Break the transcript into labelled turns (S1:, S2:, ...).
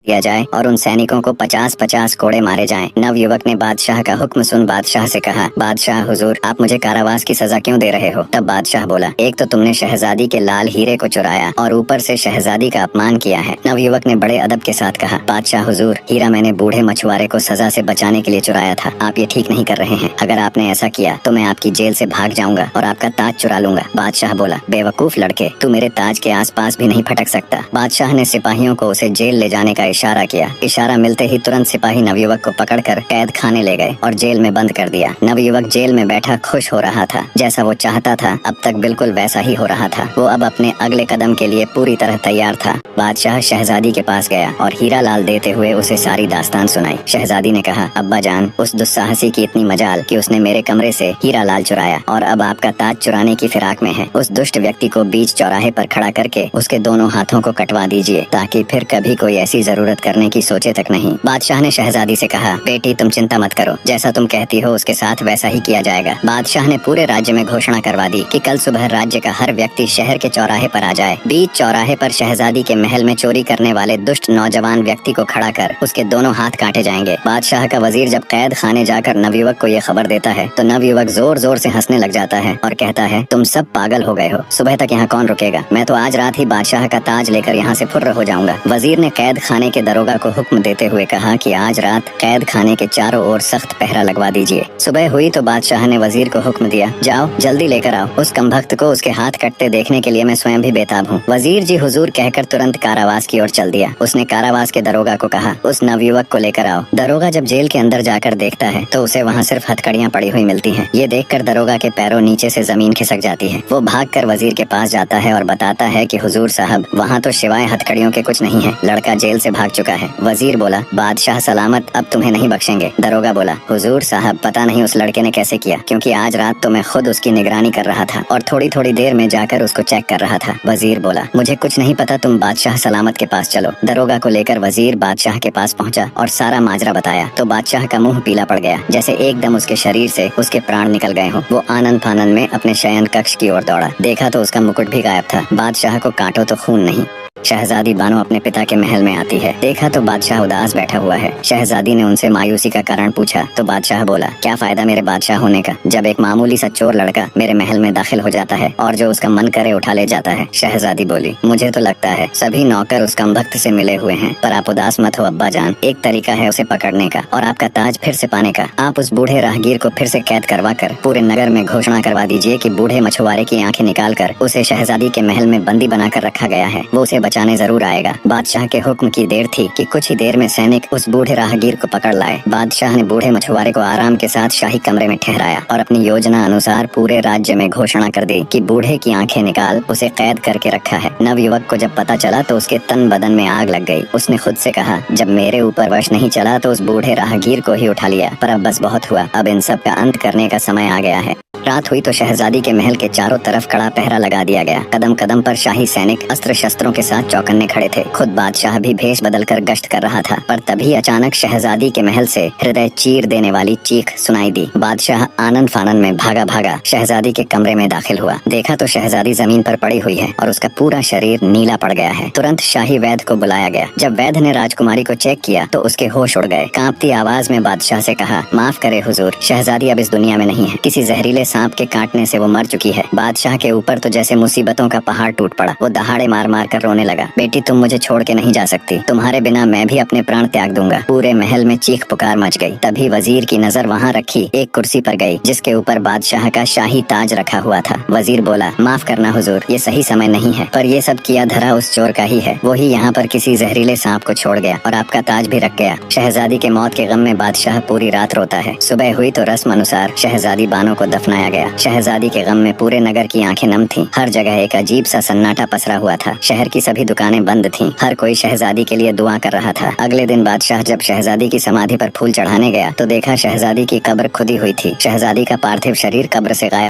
S1: दिया जाए और उन सैनिकों को 50-50 कोड़े मारे जाएं। नवयुवक ने बादशाह का हुक्म सुन बादशाह से कहा, बादशाह हुजूर, आप मुझे कारावास की सजा क्यों दे रहे हो? तब बादशाह बोला, एक तो तुमने शहजादी के लाल हीरे को चुराया और ऊपर से शहजादी का अपमान किया है। नवयुवक ने बड़े अदब के साथ कहा, बादशाह हुजूर, हीरा मैंने बूढ़े मछुआरे को सजा से बचाने के लिए चुराया था। आप ये ठीक नहीं कर रहे हैं। अगर आपने ऐसा किया तो मैं आपकी जेल से भाग जाऊंगा और आपका ताज चुरा लूंगा। बादशाह बोला, बेवकूफ लड़के, तू मेरे ताज के आसपास भी नहीं फटक सकता। बादशाह ने सिपाहियों को उसे जेल ले जाने का इशारा किया। इशारा मिलते ही तुरंत सिपाही नवयुवक को पकड़कर कैद खाने ले गए और जेल में बंद कर दिया। नवयुवक जेल में बैठा खुश हो रहा था। जैसा वो चाहता था अब तक बिल्कुल वैसा ही हो रहा था। वो अब अपने अगले कदम के लिए पूरी तरह तैयार था। बादशाह शहजादी के पास गया और हीरा लाल देते हुए उसे सारी दास्तान सुनाई। शहजादी ने कहा, अब्बा जान, उस दुस्साहसी की इतनी मजाल कि उसने मेरे कमरे से हीरा लाल चुराया और अब आपका ताज चुराने की फिराक में है। उस दुष्ट व्यक्ति को बीच चौराहे पर खड़ा करके उसके दोनों हाथों को कटवा दीजिए ताकि फिर कभी कोई ऐसी जरूरत करने की सोचे तक नहीं। बादशाह ने शहजादी से कहा, बेटी तुम चिंता मत करो, जैसा तुम कहती हो उसके साथ वैसा ही किया जाएगा। बादशाह ने पूरे राज्य में घोषणा करवा दी कि कल सुबह राज्य का हर व्यक्ति शहर के चौराहे पर आ जाए। बीच चौराहे पर शहजादी के महल में चोरी करने वाले दुष्ट नौजवान व्यक्ति को खड़ा कर उसके दोनों हाथ काटे जाएंगे। बादशाह का वजीर जब कैद खाने जाकर नवयुवक को ये खबर देता है तो नवयुवक जोर जोर से हंसने लग जाता है और कहता है, तुम सब पागल हो गए हो, सुबह तक यहाँ कौन रुकेगा? मैं तो आज रात ही बादशाह का ताज लेकर यहाँ से फुर्र हो जाऊंगा। वजीर ने कैद खाने के दरोगा को हुक्म देते हुए कहा कि आज रात कैद खाने के चारों ओर सख्त पहरा लगवा दीजिए। सुबह हुई तो बादशाह ने वजीर को हुक्म दिया, जाओ जल्दी लेकर आओ, उस कमबख्त को उसके हाथ कटते देखने के लिए मैं स्वयं भी बेताब हूँ। वजीर जी हुजूर कहकर तुरंत कारावास की ओर चल दिया। उसने कारावास के दरोगा को कहा, उस नवयुवक को लेकर आओ। दरोगा जब जेल के अंदर जाकर देखता है तो उसे वहाँ सिर्फ हथकड़ियाँ पड़ी हुई मिलती हैं। ये देखकर दरोगा के पैरों नीचे से जमीन खिसक जाती है। वो भागकर वजीर के पास जाता है और बताता है कि हुजूर साहब, वहाँ तो सिवाय हथकड़ियों के कुछ नहीं है, लड़का जेल से भाग चुका है। वजीर बोला, बादशाह सलामत, अब तुम्हें नहीं बख्शेंगे। दरोगा बोला, हुजूर साहब, पता नहीं उस लड़के ने कैसे किया, क्योंकि आज रात तो मैं खुद उसकी निगरानी कर रहा था और थोड़ी थोड़ी देर में जाकर उसको चेक कर रहा था। वजीर बोला, मुझे कुछ नहीं पता, तुम बादशाह सलामत के पास चलो। दरोगा को लेकर वजीर बादशाह के पास पहुंचा और सारा माजरा बताया तो बादशाह का मुंह पीला पड़ गया, जैसे एकदम उसके शरीर से उसके प्राण निकल गए हों। वो आनंद फानंद में अपने शयन कक्ष की ओर दौड़ा। देखा तो उसका मुकुट भी गायब था। बादशाह को काटो तो खून नहीं। शहजादी बानो अपने पिता के महल में आती है। देखा तो बादशाह उदास बैठा हुआ है। शहजादी ने उनसे मायूसी का कारण पूछा तो बादशाह बोला, क्या फायदा मेरे बादशाह होने का जब एक मामूली सा चोर लड़का मेरे महल में दाखिल हो जाता है और जो उसका मन करे उठा ले जाता है। शहजादी बोली, मुझे तो लगता है सभी नौकर उस कमबख्त से मिले हुए हैं, पर आप उदास मत हो अब्बा जान, एक तरीका है उसे पकड़ने का और आपका ताज फिर से पाने का। आप उस बूढ़े राहगीर को फिर से कैद करवा कर पूरे नगर में घोषणा करवा दीजिए कि बूढ़े मछुआरे की आंखें निकाल कर उसे शहजादी के महल में बंदी बनाकर रखा गया है, वो उसे बचाने जरूर आएगा। बादशाह के हुक्म की देर थी कि कुछ ही देर में सैनिक उस बूढ़े राहगीर को पकड़ लाए। बादशाह ने बूढ़े मछुआरे को आराम के साथ शाही कमरे में ठहराया और अपनी योजना अनुसार पूरे राज्य में घोषणा कर दी कि बूढ़े की आंखें निकाल उसे कैद करके रखा है। नवयुवक को जब पता चला तो उसके तन बदन में आग लग गई। उसने खुद से कहा, जब मेरे ऊपर वश नहीं चला तो उस बूढ़े राहगीर को ही उठा लिया, पर अब बस बहुत हुआ, अब इन सब का अंत करने का समय आ गया है। रात हुई तो शहजादी के महल के चारों तरफ कड़ा पहरा लगा दिया गया। कदम कदम पर शाही सैनिक अस्त्र शस्त्रों के साथ चौकन्ने खड़े थे। खुद बादशाह भी भेष बदलकर गश्त कर रहा था, पर तभी अचानक शहजादी के महल से हृदय चीर देने वाली चीख सुनाई दी। बादशाह आनंद फानंद में भागा भागा शहजादी के कमरे में दाखिल हुआ। देखा तो शहजादी जमीन पर पड़ी हुई है और उसका पूरा शरीर नीला पड़ गया है। तुरंत शाही वैद्य को बुलाया गया। जब वैद्य ने राजकुमारी को चेक किया तो उसके होश उड़ गए। कांपती आवाज में बादशाह से कहा, माफ करे हुजूर, शहजादी अब इस दुनिया में नहीं है, किसी जहरीले सांप के काटने से वो मर चुकी है। बादशाह के ऊपर तो जैसे मुसीबतों का पहाड़ टूट पड़ा। वो दहाड़े मार मार कर रोने लगा, बेटी तुम मुझे छोड़ के नहीं जा सकती, तुम्हारे बिना मैं भी अपने प्राण त्याग दूंगा। पूरे महल में चीख पुकार मच गई। तभी वजीर की नजर वहाँ रखी एक कुर्सी पर गई जिसके ऊपर बादशाह का शाही ताज रखा हुआ था। वजीर बोला, माफ करना हुजूर, ये सही समय नहीं है, पर ये सब किया धरा उस चोर का ही है। वो ही यहाँ पर किसी जहरीले सांप को छोड़ गया और आपका ताज भी रख गया। शहजादी के मौत के गम में बादशाह पूरी रात रोता है। सुबह हुई तो रस्म अनुसार शहजादी बानो को दफनाया गया। शहजादी के गम में पूरे नगर की आंखें नम थीं। हर जगह एक अजीब सा सन्नाटा पसरा हुआ था। शहर की सभी दुकानें बंद थीं। हर कोई शहजादी के लिए दुआ कर रहा था। अगले दिन बादशाह जब शहजादी की समाधि पर फूल चढ़ाने गया तो देखा शहजादी की कब्र खुदी हुई थी। शहजादी का पार्थिव शरीर कब्र से गायब